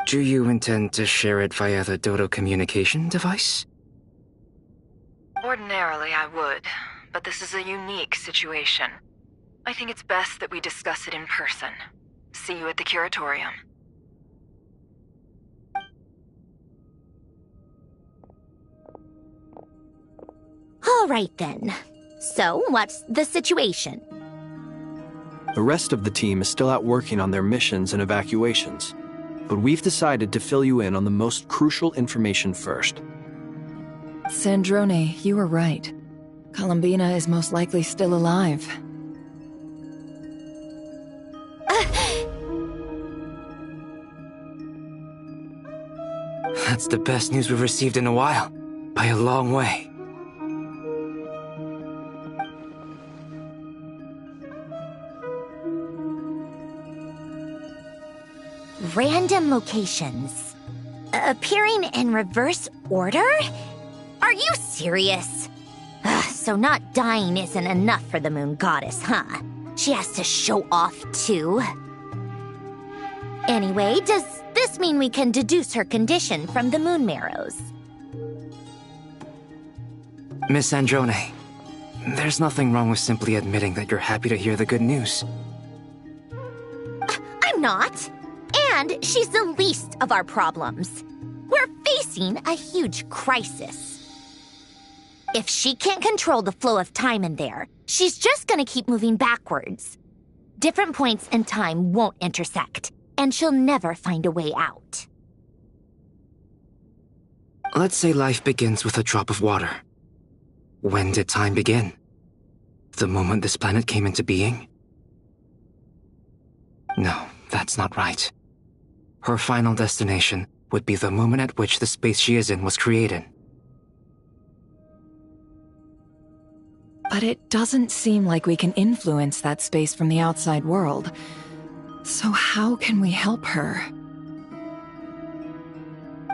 Do you intend to share it via the Dodo communication device? Ordinarily, I would, but this is a unique situation. I think it's best that we discuss it in person. See you at the curatorium. All right then. So, what's the situation? The rest of the team is still out working on their missions and evacuations, but we've decided to fill you in on the most crucial information first. Sandrone, you were right. Columbina is most likely still alive. That's the best news we've received in a while, by a long way. Random locations. Appearing in reverse order? Are you serious? So not dying isn't enough for the moon goddess, huh? She has to show off too. Anyway, does this mean we can deduce her condition from the moon marrows? Miss Androne, there's nothing wrong with simply admitting that you're happy to hear the good news. I'm not. And she's the least of our problems. We're facing a huge crisis. If she can't control the flow of time in there, she's just gonna keep moving backwards. Different points in time won't intersect, and she'll never find a way out. Let's say life begins with a drop of water. When did time begin? The moment this planet came into being? No, that's not right. Her final destination would be the moment at which the space she is in was created. But it doesn't seem like we can influence that space from the outside world. So how can we help her?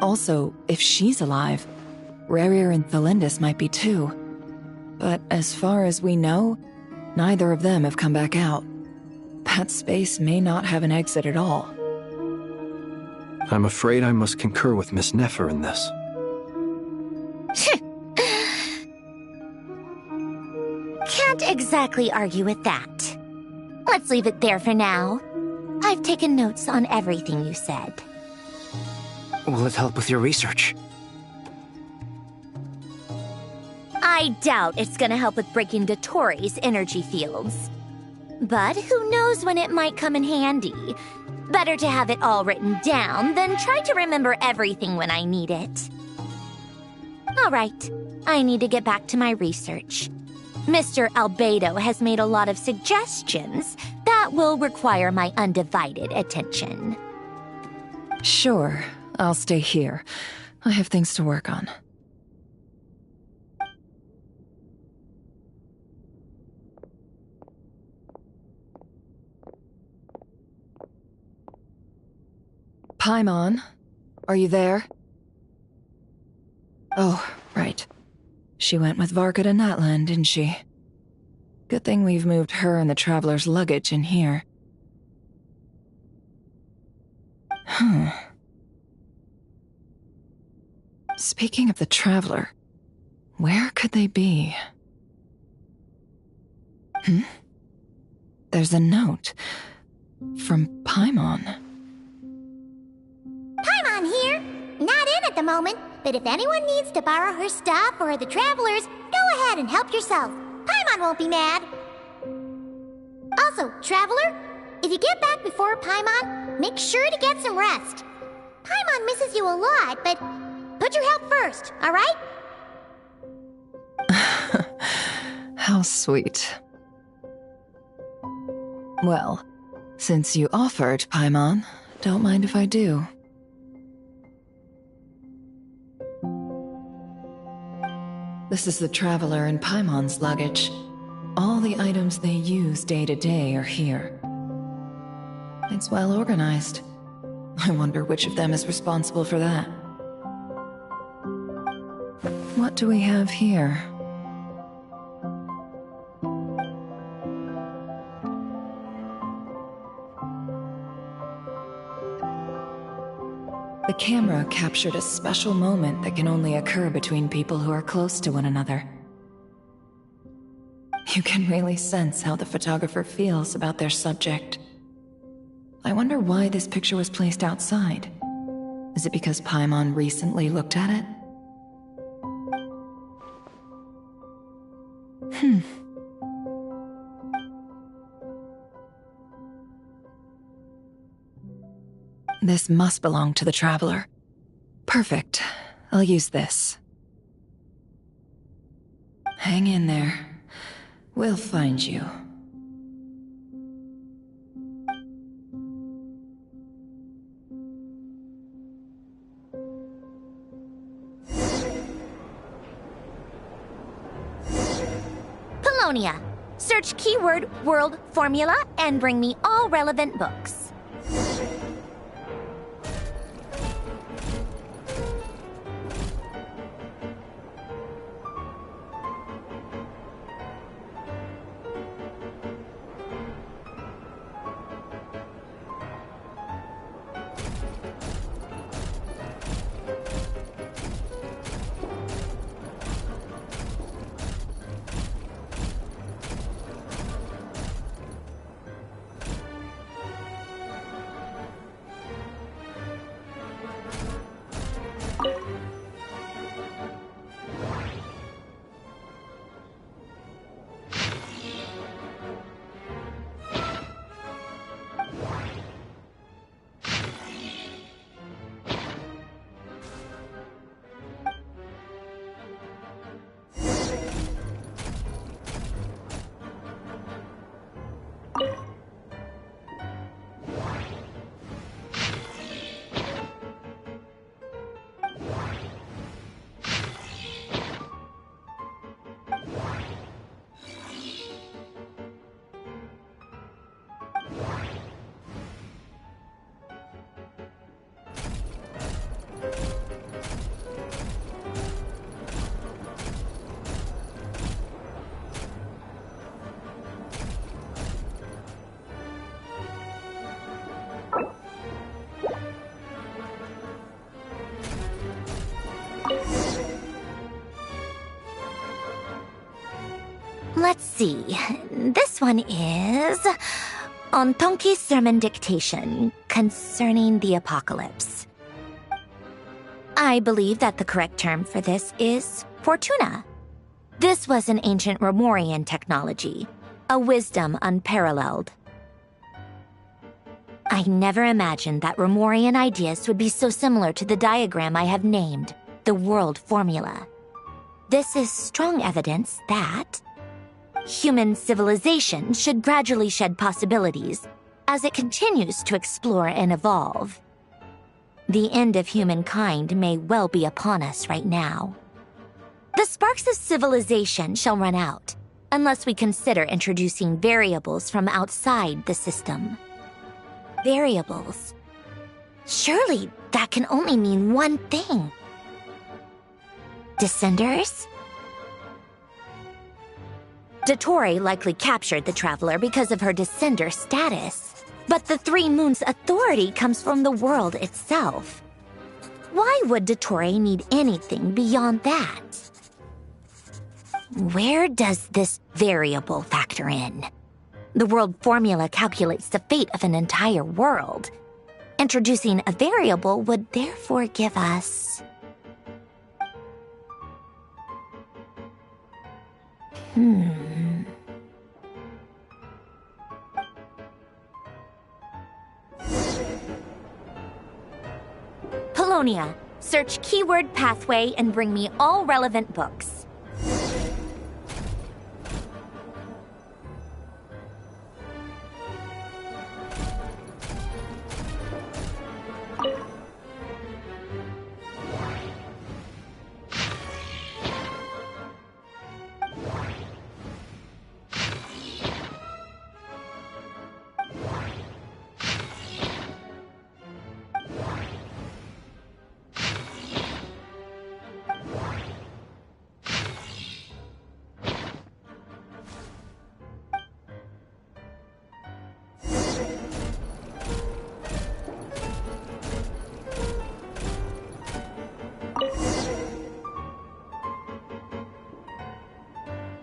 Also, if she's alive, Rerir and Thalindus might be too. But as far as we know, neither of them have come back out. That space may not have an exit at all. I'm afraid I must concur with Miss Nefer in this. Can't exactly argue with that. Let's leave it there for now. I've taken notes on everything you said. Will it help with your research? I doubt it's gonna help with breaking Dottore energy fields. But who knows when it might come in handy. Better to have it all written down than try to remember everything when I need it. All right, I need to get back to my research. Mr. Albedo has made a lot of suggestions that will require my undivided attention. Sure, I'll stay here. I have things to work on. Paimon, are you there? Oh, right. She went with Varka to Natlan, didn't she? Good thing we've moved her and the Traveler's luggage in here. Speaking of the Traveler, where could they be? There's a note from Paimon. Paimon here. Not in at the moment, but if anyone needs to borrow her stuff or the Travelers, go ahead and help yourself. Paimon won't be mad. Also, Traveler, if you get back before Paimon, make sure to get some rest. Paimon misses you a lot, but put your health first, all right? How sweet. Well, since you offered, Paimon, don't mind if I do. This is the Traveler and Paimon's luggage. All the items they use day to day are here. It's well organized. I wonder which of them is responsible for that. What do we have here? The camera captured a special moment that can only occur between people who are close to one another. You can really sense how the photographer feels about their subject. I wonder why this picture was placed outside. Is it because Paimon recently looked at it? This must belong to the Traveler. Perfect. I'll use this. Hang in there. We'll find you. Polonia. Search keyword world formula and bring me all relevant books. Let's see. This one is Ontonki's sermon dictation concerning the apocalypse. I believe that the correct term for this is Fortuna. This was an ancient Romorian technology, a wisdom unparalleled. I never imagined that Romorian ideas would be so similar to the diagram I have named, the world formula. This is strong evidence that human civilization should gradually shed possibilities as it continues to explore and evolve. The end of humankind may well be upon us right now. The sparks of civilization shall run out, unless we consider introducing variables from outside the system. Variables. Surely that can only mean one thing. Descenders? Dottore likely captured the Traveler because of her descender status. But the Three Moons' authority comes from the world itself. Why would Dottore need anything beyond that? Where does this variable factor in? The world formula calculates the fate of an entire world. Introducing a variable would therefore give us... Polonia, search keyword pathway and bring me all relevant books.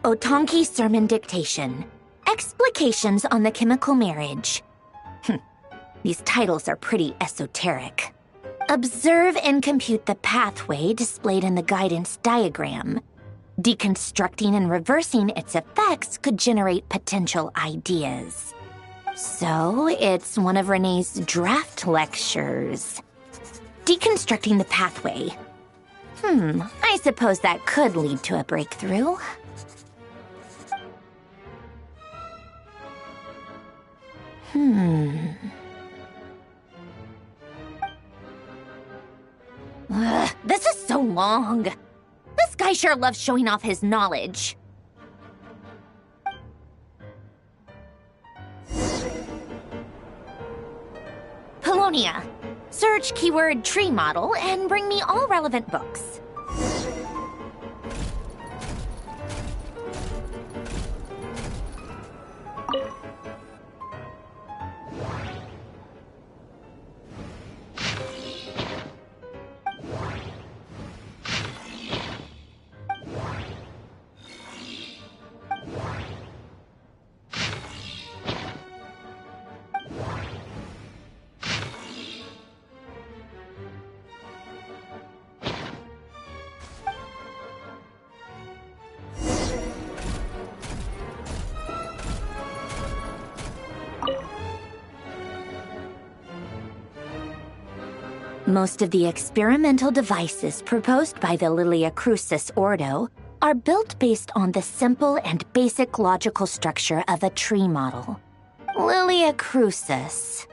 Otonki Sermon Dictation. Explications on the Chemical Marriage. These titles are pretty esoteric. Observe and compute the pathway displayed in the guidance diagram. Deconstructing and reversing its effects could generate potential ideas. So, it's one of Renee's draft lectures. Deconstructing the pathway. I suppose that could lead to a breakthrough. This is so long. This guy sure loves showing off his knowledge. Polonia. Search keyword tree model and bring me all relevant books. Most of the experimental devices proposed by the Lilia Crucis Ordo are built based on the simple and basic logical structure of a tree model. Lilia Crucis.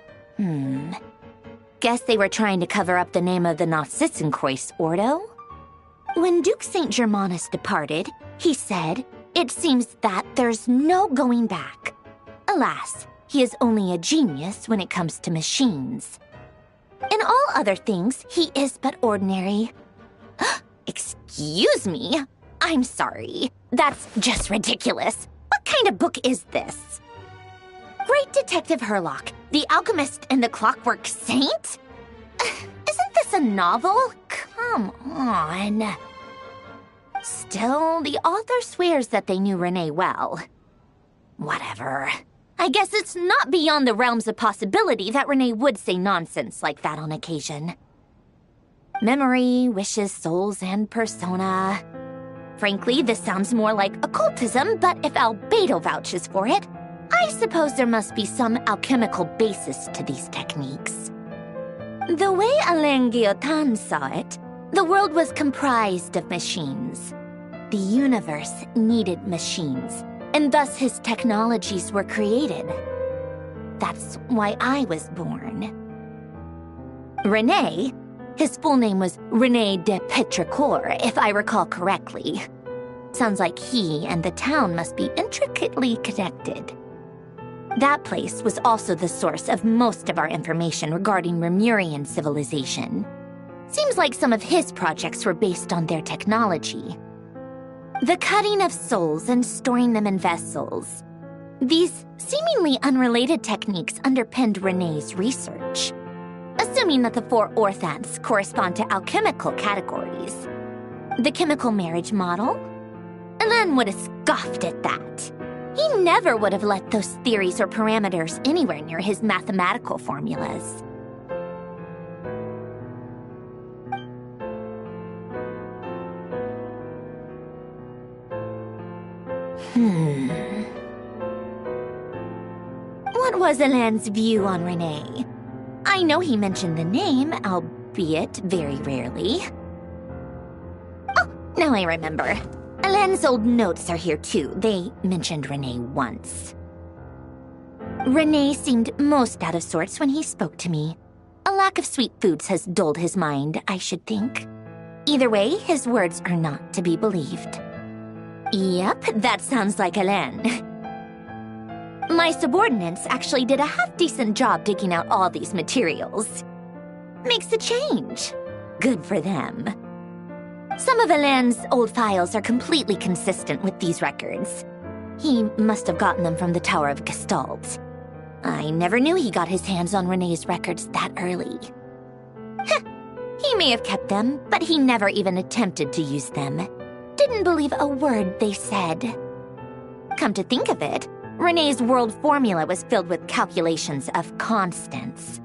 Guess they were trying to cover up the name of the Narcissenkois Ordo? When Duke St. Germanus departed, he said, "It seems that there's no going back." Alas, he is only a genius when it comes to machines. In all other things, he is but ordinary. Excuse me? I'm sorry. That's just ridiculous. What kind of book is this? Great Detective Herlock, the Alchemist and the Clockwork Saint? Isn't this a novel? Come on. Still, the author swears that they knew Renee well. Whatever. I guess it's not beyond the realms of possibility that Renee would say nonsense like that on occasion. Memory, wishes, souls, and persona. Frankly, this sounds more like occultism, but if Albedo vouches for it, I suppose there must be some alchemical basis to these techniques. The way Alain Guillotin saw it, the world was comprised of machines. The universe needed machines, and thus his technologies were created. That's why I was born. René, his full name was René de Petrichor, if I recall correctly. Sounds like he and the town must be intricately connected. That place was also the source of most of our information regarding Remurian civilization. Seems like some of his projects were based on their technology. The cutting of souls and storing them in vessels. These seemingly unrelated techniques underpinned René's research. Assuming that the four orthants correspond to alchemical categories. The chemical marriage model? Alain would have scoffed at that. He never would have let those theories or parameters anywhere near his mathematical formulas. What was Alain's view on René? I know he mentioned the name, albeit very rarely. Oh, now I remember. Alain's old notes are here too. They mentioned René once. René seemed most out of sorts when he spoke to me. A lack of sweet foods has dulled his mind, I should think. Either way, his words are not to be believed. Yep, that sounds like Alain. My subordinates actually did a half-decent job digging out all these materials. Makes a change. Good for them. Some of Alain's old files are completely consistent with these records. He must have gotten them from the Tower of Gestalt. I never knew he got his hands on René's records that early. He may have kept them, but he never even attempted to use them. Didn't believe a word they said. Come to think of it, Renee's world formula was filled with calculations of constants.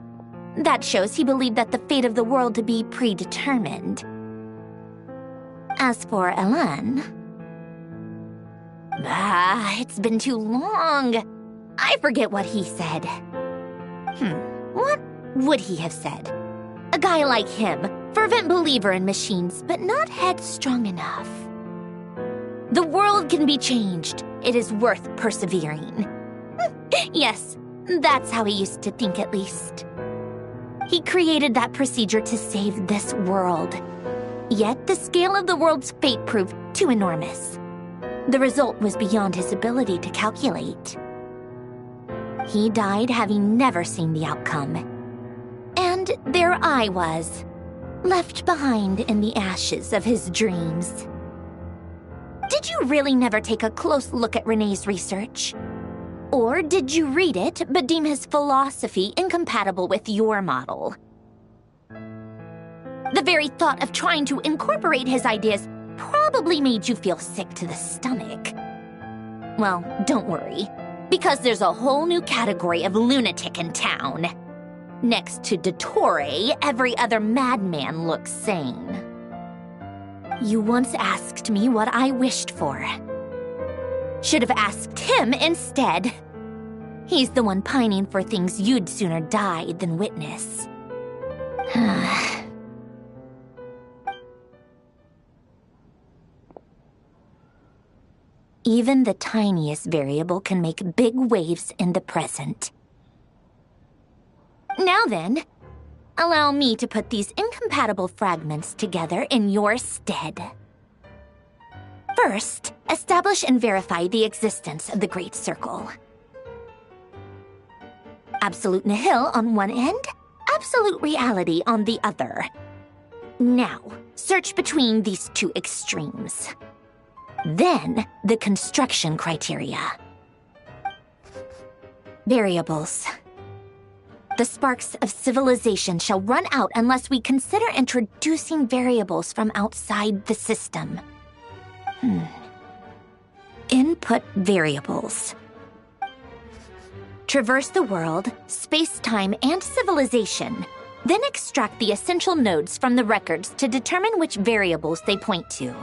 That shows he believed that the fate of the world to be predetermined. As for Elan... it's been too long. I forget what he said. What would he have said? A guy like him, fervent believer in machines, but not headstrong enough. The world can be changed. It is worth persevering. Yes, that's how he used to think at least. He created that procedure to save this world. Yet the scale of the world's fate proved too enormous. The result was beyond his ability to calculate. He died having never seen the outcome. And there I was, left behind in the ashes of his dreams. Did you really never take a close look at Renee's research? Or did you read it but deem his philosophy incompatible with your model? The very thought of trying to incorporate his ideas probably made you feel sick to the stomach. Well, don't worry, because there's a whole new category of lunatic in town. Next to Dottore, every other madman looks sane. You once asked me what I wished for. Should have asked him instead. He's the one pining for things you'd sooner die than witness. Even the tiniest variable can make big waves in the present. Now then, allow me to put these incompatible fragments together in your stead. First, establish and verify the existence of the Great Circle. Absolute nihil on one end, absolute reality on the other. Now, search between these two extremes. Then, the construction criteria. Variables. The sparks of civilization shall run out unless we consider introducing variables from outside the system. Input variables. Traverse the world, space-time, and civilization. Then extract the essential nodes from the records to determine which variables they point to.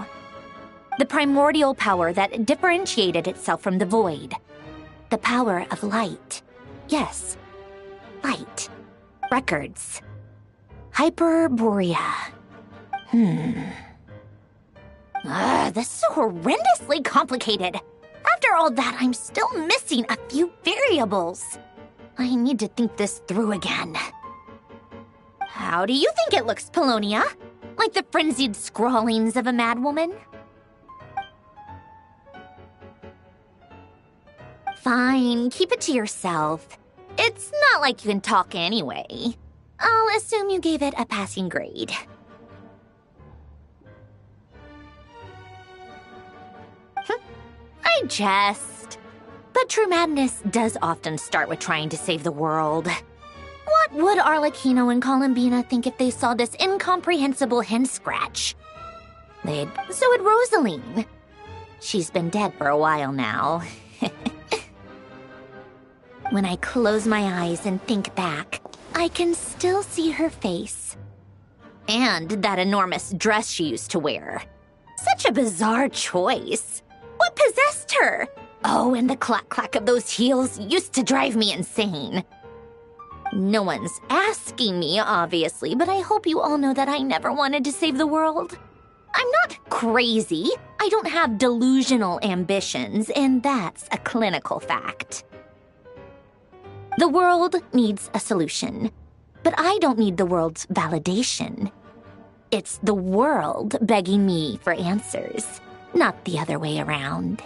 The primordial power that differentiated itself from the void. The power of light. Yes, light. Records. Hyperborea. This is so horrendously complicated. After all that, I'm still missing a few variables. I need to think this through again. How do you think it looks, Polonia? Like the frenzied scrawlings of a madwoman? Fine, keep it to yourself. It's not like you can talk anyway. I'll assume you gave it a passing grade. I jest. But true madness does often start with trying to save the world. What would Arlecchino and Columbina think if they saw this incomprehensible hen scratch? So would Rosaline. She's been dead for a while now. When I close my eyes and think back, I can still see her face. And that enormous dress she used to wear. Such a bizarre choice. What possessed her? Oh, and the clack-clack of those heels used to drive me insane. No one's asking me, obviously, but I hope you all know that I never wanted to save the world. I'm not crazy. I don't have delusional ambitions, and that's a clinical fact. The world needs a solution, but I don't need the world's validation. It's the world begging me for answers, not the other way around.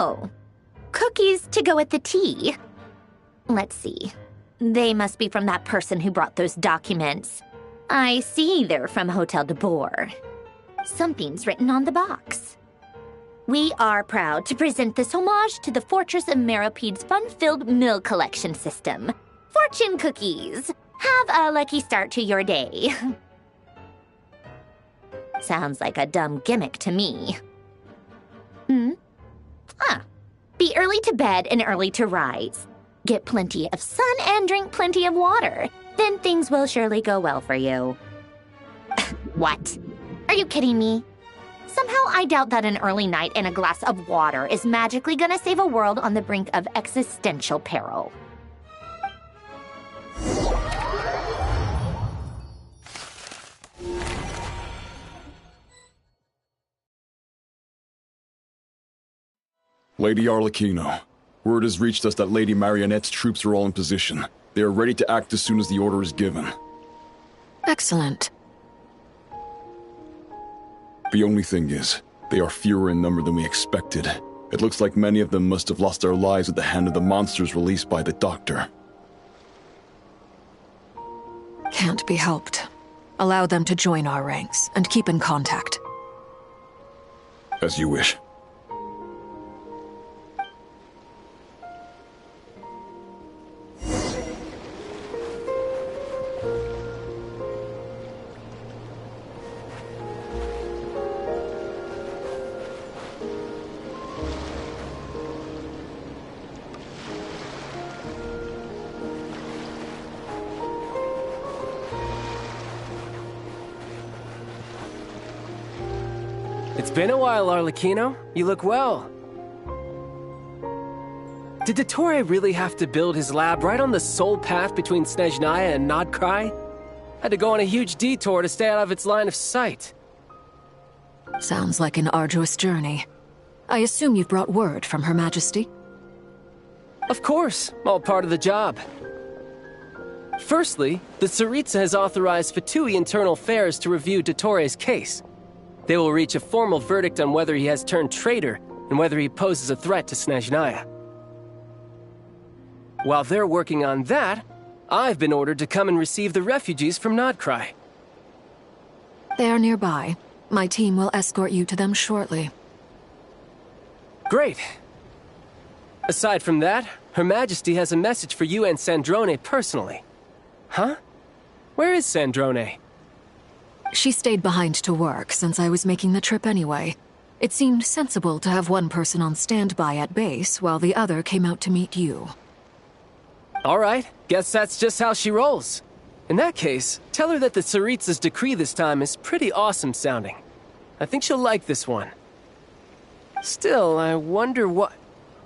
Oh, cookies to go with the tea. Let's see. They must be from that person who brought those documents. I see they're from Hotel de Boer. Something's written on the box. We are proud to present this homage to the Fortress of Meropede's fun-filled meal collection system. Fortune cookies. Have a lucky start to your day. Sounds like a dumb gimmick to me. Be early to bed and early to rise. Get plenty of sun and drink plenty of water. Then things will surely go well for you. What? Are you kidding me? Somehow I doubt that an early night and a glass of water is magically gonna save a world on the brink of existential peril. Lady Arlecchino, word has reached us that Lady Marionette's troops are all in position. They are ready to act as soon as the order is given. Excellent. The only thing is, they are fewer in number than we expected. It looks like many of them must have lost their lives at the hand of the monsters released by the Doctor. Can't be helped. Allow them to join our ranks, and keep in contact. As you wish. It's been a while, Arlecchino. You look well. Did Dottore really have to build his lab right on the sole path between Snezhnaya and Nodkrai? Had to go on a huge detour to stay out of its line of sight. Sounds like an arduous journey. I assume you've brought word from Her Majesty? Of course, all part of the job. Firstly, the Tsaritsa has authorized Fatui Internal Affairs to review Dottore's case. They will reach a formal verdict on whether he has turned traitor and whether he poses a threat to Snezhnaya. While they're working on that, I've been ordered to come and receive the refugees from Nodkrai. They are nearby. My team will escort you to them shortly. Great. Aside from that, Her Majesty has a message for you and Sandrone personally. Huh? Where is Sandrone? She stayed behind to work since I was making the trip anyway. It seemed sensible to have one person on standby at base while the other came out to meet you. All right, guess that's just how she rolls. In that case, tell her that the Tsaritsa's decree this time is pretty awesome sounding. I think she'll like this one. Still, I wonder what...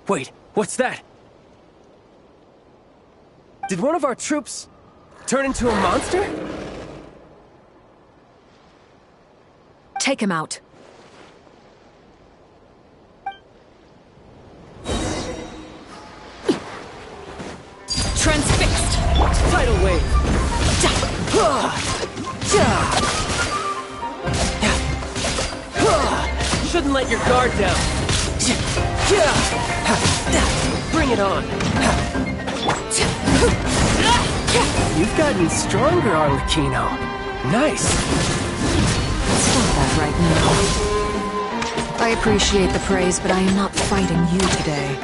Wait, what's that? Did one of our troops turn into a monster? Take him out. Transfixed! Tidal wave! Shouldn't let your guard down. Bring it on. You've gotten stronger, Arlecchino. Nice. Stop that right now. I appreciate the praise, but I am not fighting you today.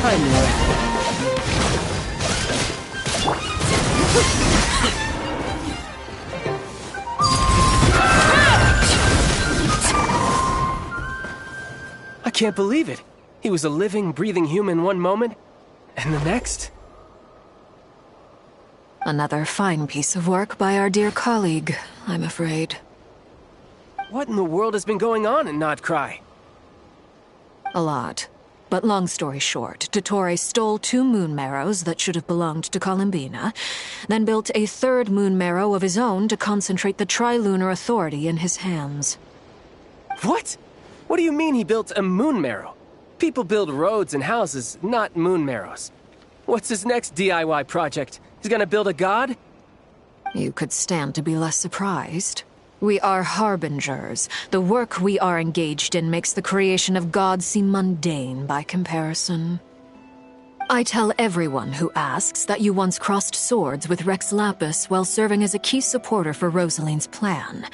I knew it. I can't believe it. He was a living, breathing human one moment, and the next... Another fine piece of work by our dear colleague, I'm afraid. What in the world has been going on in Nodcry? A lot. But long story short, Dottore stole 2 moon marrows that should have belonged to Columbina, then built a 3rd moon marrow of his own to concentrate the Trilunar Authority in his hands. What? What do you mean he built a moon marrow? People build roads and houses, not moon marrows. What's his next DIY project? He's gonna build a god? You could stand to be less surprised. We are harbingers. The work we are engaged in makes the creation of gods seem mundane by comparison. I tell everyone who asks that you once crossed swords with Rex Lapis while serving as a key supporter for Rosaline's plan.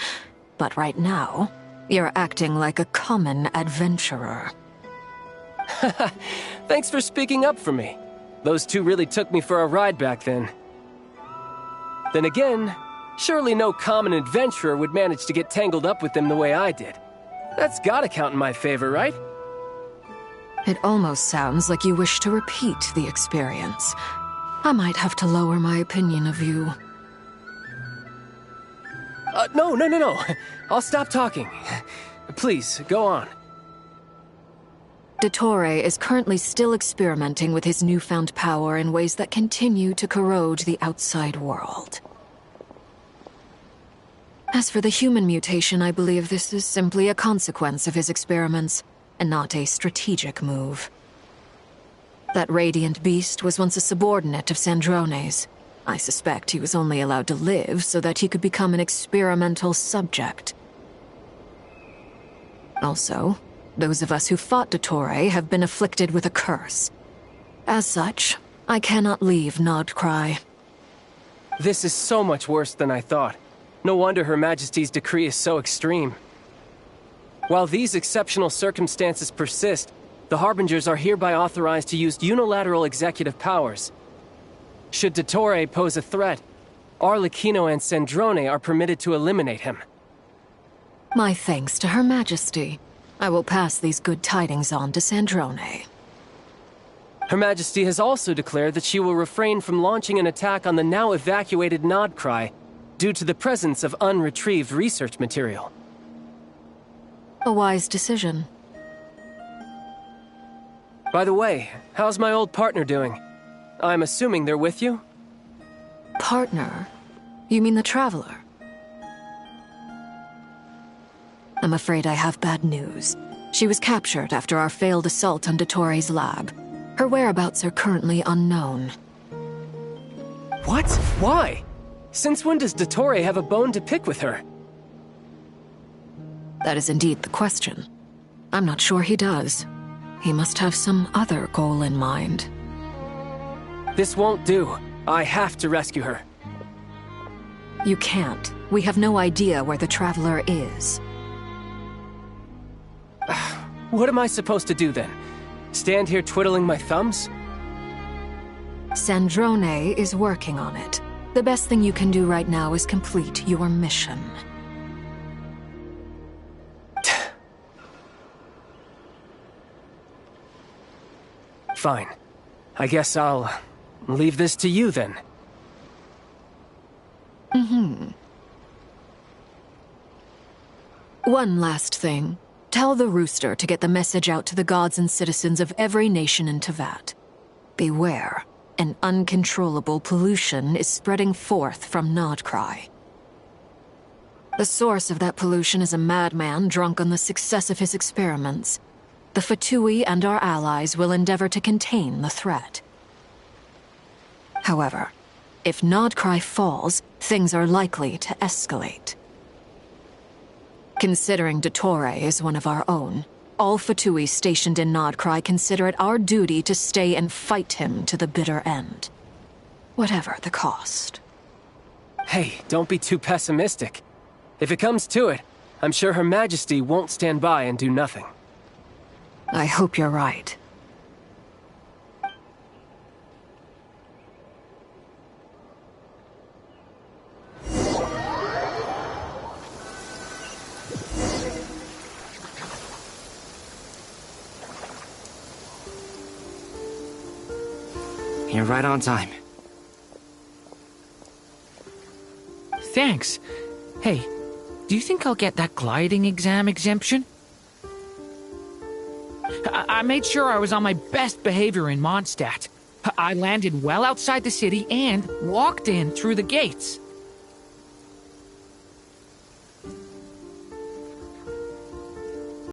But right now, you're acting like a common adventurer. Thanks for speaking up for me. Those 2 really took me for a ride back then. Then again, surely no common adventurer would manage to get tangled up with them the way I did. That's gotta count in my favor, right? It almost sounds like you wish to repeat the experience. I might have to lower my opinion of you. No. I'll stop talking. Please, go on. Dottore is currently still experimenting with his newfound power in ways that continue to corrode the outside world. As for the human mutation, I believe this is simply a consequence of his experiments, and not a strategic move. That radiant beast was once a subordinate of Sandrone's. I suspect he was only allowed to live so that he could become an experimental subject. Also, those of us who fought Dottore have been afflicted with a curse. As such, I cannot leave Nodcry. This is so much worse than I thought. No wonder Her Majesty's decree is so extreme. While these exceptional circumstances persist, the Harbingers are hereby authorized to use unilateral executive powers. Should Dottore pose a threat, Arlecchino and Sandrone are permitted to eliminate him. My thanks to Her Majesty. I will pass these good tidings on to Sandrone. Her Majesty has also declared that she will refrain from launching an attack on the now evacuated Nodcry due to the presence of unretrieved research material. A wise decision. By the way, how's my old partner doing? I'm assuming they're with you? Partner? You mean the Traveler? I'm afraid I have bad news. She was captured after our failed assault on Dottore's lab. Her whereabouts are currently unknown. What? Why? Since when does Dottore have a bone to pick with her? That is indeed the question. I'm not sure he does. He must have some other goal in mind. This won't do. I have to rescue her. You can't. We have no idea where the Traveler is. What am I supposed to do then? Stand here twiddling my thumbs? Sandrone is working on it. The best thing you can do right now is complete your mission. Fine. I guess I'll leave this to you then. One last thing. Tell the Rooster to get the message out to the gods and citizens of every nation in Teyvat. Beware. An uncontrollable pollution is spreading forth from Nodcry. The source of that pollution is a madman drunk on the success of his experiments. The Fatui and our allies will endeavor to contain the threat. However, if Nodcry falls, things are likely to escalate. Considering Dottore is one of our own, all Fatui stationed in Nodcry consider it our duty to stay and fight him to the bitter end. Whatever the cost. Hey, don't be too pessimistic. If it comes to it, I'm sure Her Majesty won't stand by and do nothing. I hope you're right. You're right on time. Thanks. Hey, do you think I'll get that gliding exam exemption? I made sure I was on my best behavior in Mondstadt. I landed well outside the city and walked in through the gates.